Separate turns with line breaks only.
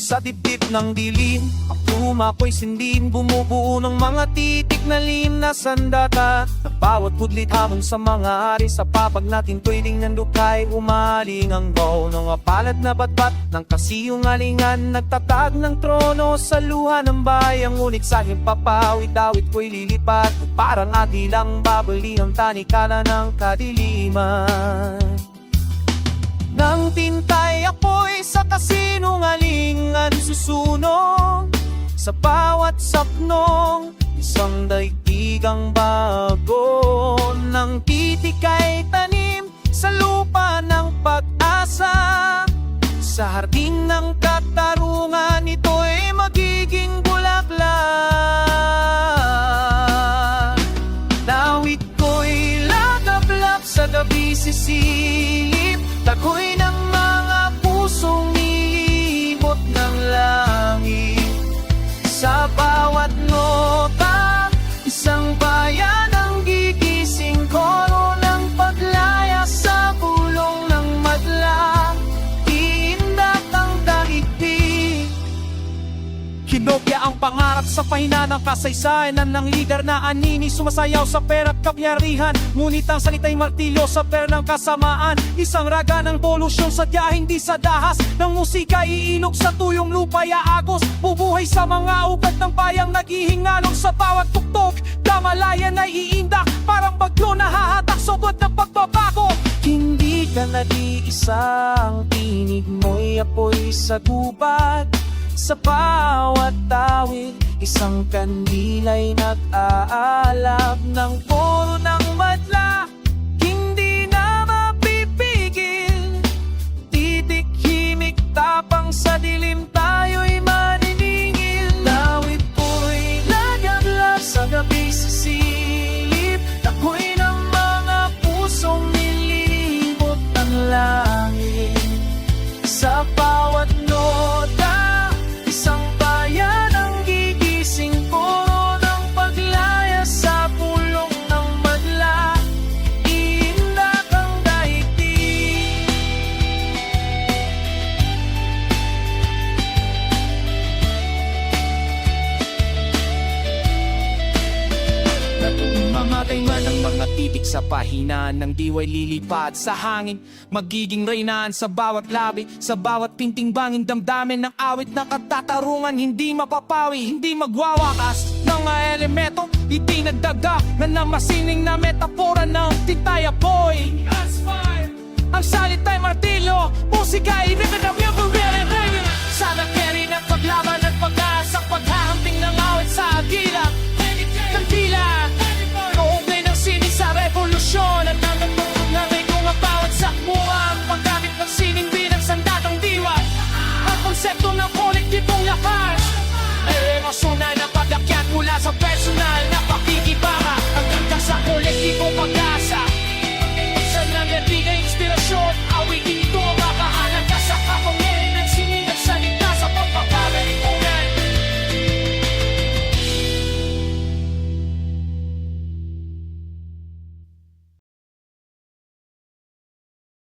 sa dibdib ng dilim. Pluma ko'y sindim, bumubuo ng mga titik na lim na sandata. Bawat pudlit hamon sa mga hari, sa papag natin pwedeng nandukay. Umaling ang baw ng apalad na batbat ng kasiyungalingan. Nagtatag ng trono sa luha ng bayang, ngunit sa papawid-awit ko'y lilipat. Parang atilang babali ang tanikala ng kadiliman. Nang tintay ako'y sa kasinungalingan susunog, sa bawat sapnong isang daigdigang bago. Nang titik ay tanim sa lupa ng pag-asa, sa hardin ng katarungan ito'y magiging bulaklak. Lawit ko'y lagablak sa gabi sisilip, takoy ng mga pusong nilibot ng langit. Sa bawat nota, isang bayan ang gigising, koro ng paglaya sa bulong ng madla. Iindak ang daigdig. Kinopya ang pangarap sa pahina ng kasaysayan ng lider na anini, sumasayaw sa pera't kapangyarihan. Ngunit ang salita'y martilyo sa per ng kasamaan. Isang raga ng polusyon, sadya hindi sa dahas ng musika, iinog sa tuyong lupa yaagos. Bubuhay sa mga ugat ng bayang naghihingalong sa bawat tuktok. Damalayan ay iindak, parang bagyo na hahatak sugod ng pagbabago. Hindi ka nag-iisa, ang tinig mo'y apoy sa gubat. Sa bawat tawid, isang kandila'y nag-aalab ng puro ng madla. Hindi na mapipigil, titik, himik, tapang sa dilim tayo'y maniningil. Lawit ko'y lagablak sa gabi sisilip, takoy ng mga pusong nilibot ng langit. Sa bawat nota, isang bayan ang gigising, puro ng paglaya sa pulong ng madla. Iindak ang daigdig. Mamatay man ang mga titik sa pahina ng diway lilipad sa hangin, magiging reynaan sa bawat labi, sa bawat pinting bangin. Damdamin ng awit na katatarungan, hindi mapapawi, hindi magwawakas. Mga elemento, itinagdaga na namasining na metapora ng tintay apoy. Ang salita'y martilyo, musika ay ribbon of your career. Sana carry ng paglaban at pag-aasang paghahamping ng awit sa agila. Kandila, kaugnay ng sining sa revolusyon, at nanganay kong ang bawat sakmuhan. Paggamit ng sining bilang sandatang diwa, ang konsepto ng kolektibong lakas ay emosyon na napagakyat mula sa personal.